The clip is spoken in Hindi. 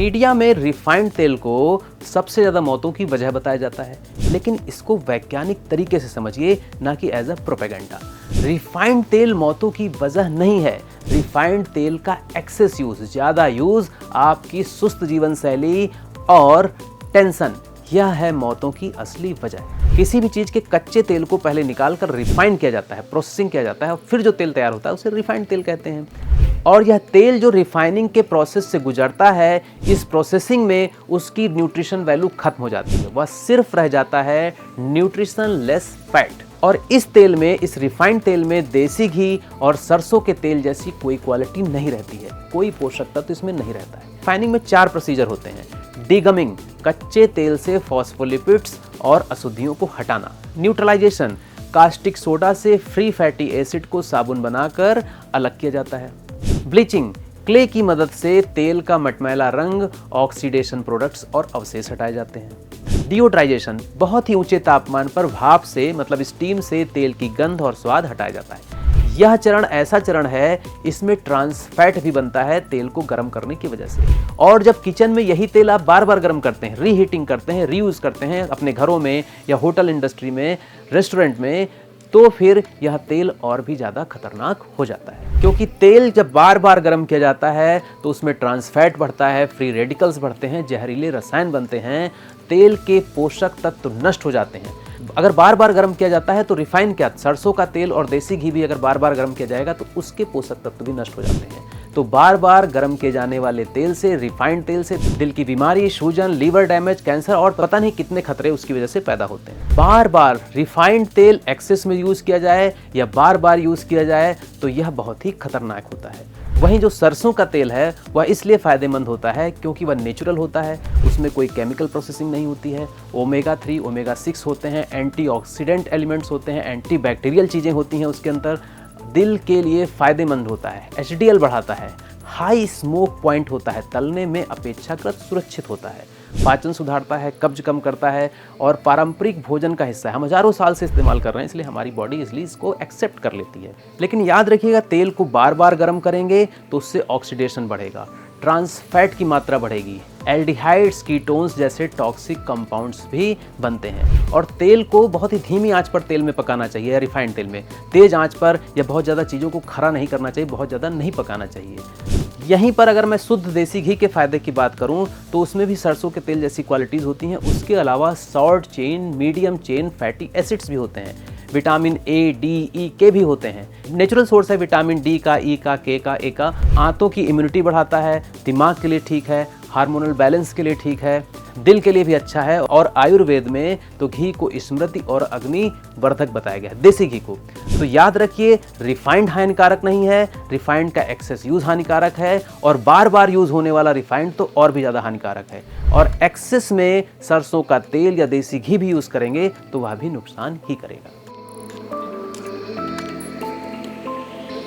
मीडिया में रिफाइंड तेल को सबसे ज़्यादा मौतों की वजह बताया जाता है, लेकिन इसको वैज्ञानिक तरीके से समझिए, ना कि एज अ प्रोपेगेंडा। रिफाइंड तेल मौतों की वजह नहीं है। रिफाइंड तेल का एक्सेस यूज, ज़्यादा यूज, आपकी सुस्त जीवन शैली और टेंशन, यह है मौतों की असली वजह। किसी भी चीज़ के कच्चे तेल को पहले निकाल कर रिफाइन किया जाता है, प्रोसेसिंग किया जाता है, और फिर जो तेल तैयार होता है उसे रिफाइंड तेल कहते हैं। और यह तेल जो रिफाइनिंग के प्रोसेस से गुजरता है, इस प्रोसेसिंग में उसकी न्यूट्रिशन वैल्यू खत्म हो जाती है, वह सिर्फ रह जाता है न्यूट्रिशन लेस फैट। और इस तेल में, इस रिफाइंड तेल में देसी घी और सरसों के तेल जैसी कोई क्वालिटी नहीं रहती है, कोई पोषक तत्व तो इसमें नहीं रहता है। रिफाइनिंग में 4 प्रोसीजर होते हैं। डीगमिंग, कच्चे तेल से फॉस्फोलिपिड्स और अशुद्धियों को हटाना। न्यूट्रलाइजेशन, कास्टिक सोडा से फ्री फैटी एसिड को साबुन बनाकर अलग किया जाता है। ब्लीचिंग, क्ले की मदद से तेल का मटमैला रंग, ऑक्सीडेशन प्रोडक्ट्स और अवशेष हटाए जाते हैं। डिओड्राइजेशन, बहुत ही ऊंचे तापमान पर भाप से, मतलब स्टीम से तेल की गंध और स्वाद हटाया जाता है। यह चरण ऐसा चरण है, इसमें ट्रांस फैट भी बनता है तेल को गर्म करने की वजह से। और जब किचन में यही तेल आप बार बार गर्म करते हैं, रीहीटिंग करते हैं, रीयूज करते हैं अपने घरों में या होटल इंडस्ट्री में, रेस्टोरेंट में, तो फिर यह तेल और भी ज़्यादा खतरनाक हो जाता है। क्योंकि तेल जब बार बार गर्म किया जाता है तो उसमें ट्रांस फैट बढ़ता है, फ्री रेडिकल्स बढ़ते हैं, जहरीले रसायन बनते हैं, तेल के पोषक तत्व नष्ट हो जाते हैं। अगर बार बार गर्म किया जाता है तो रिफाइन क्या, सरसों का तेल और देसी घी भी अगर बार बार गर्म किया जाएगा तो उसके पोषक तत्व भी नष्ट हो जाते हैं। तो बार बार गर्म किए जाने वाले तेल से, रिफाइंड तेल से दिल की बीमारी, सूजन, लीवर डैमेज, कैंसर और पता नहीं कितने खतरे उसकी वजह से पैदा होते हैं। बार बार रिफाइंड तेल एक्सेस में यूज किया जाए या बार बार यूज किया जाए तो यह बहुत ही खतरनाक होता है। वहीं जो सरसों का तेल है वह इसलिए फायदेमंद होता है क्योंकि वह नेचुरल होता है, उसमें कोई केमिकल प्रोसेसिंग नहीं होती है, ओमेगा 3, ओमेगा 6 होते हैं, एंटीऑक्सीडेंट एलिमेंट्स होते हैं, एंटीबैक्टीरियल चीज़ें होती हैं उसके अंदर, दिल के लिए फायदेमंद होता है, HDL बढ़ाता है, हाई स्मोक पॉइंट होता है, तलने में अपेक्षाकृत सुरक्षित होता है, पाचन सुधारता है, कब्ज कम करता है और पारंपरिक भोजन का हिस्सा है। हम हजारों साल से इस्तेमाल कर रहे हैं, इसलिए हमारी बॉडी इसलिए इसको एक्सेप्ट कर लेती है। लेकिन याद रखिएगा, तेल को बार बार गर्म करेंगे तो उससे ऑक्सीडेशन बढ़ेगा, ट्रांस फैट की मात्रा बढ़ेगी, एल्डिहाइड्स, कीटोन्स जैसे टॉक्सिक कंपाउंड्स भी बनते हैं। और तेल को बहुत ही धीमी आंच पर तेल में पकाना चाहिए, या रिफाइंड तेल में तेज आंच पर, या बहुत ज़्यादा चीज़ों को खरा नहीं करना चाहिए, बहुत ज़्यादा नहीं पकाना चाहिए। यहीं पर अगर मैं शुद्ध देसी घी के फायदे की बात करूं तो उसमें भी सरसों के तेल जैसी क्वालिटीज़ होती हैं। उसके अलावा short chain, medium chain fatty acids भी होते हैं, विटामिन A, D, E के भी होते हैं। नेचुरल सोर्स है विटामिन D का, E का, K का, A का। आंतों की इम्यूनिटी बढ़ाता है, दिमाग के लिए ठीक है, हार्मोनल बैलेंस के लिए ठीक है, दिल के लिए भी अच्छा है। और आयुर्वेद में तो घी को स्मृति और अग्नि वर्धक बताया गया है, देसी घी को। तो याद रखिए, रिफाइंड हानिकारक नहीं है, रिफाइंड का एक्सेस यूज हानिकारक है, और बार बार यूज होने वाला रिफाइंड तो और भी ज़्यादा हानिकारक है। और एक्सेस में सरसों का तेल या देसी घी भी यूज करेंगे तो वह भी नुकसान ही करेगा।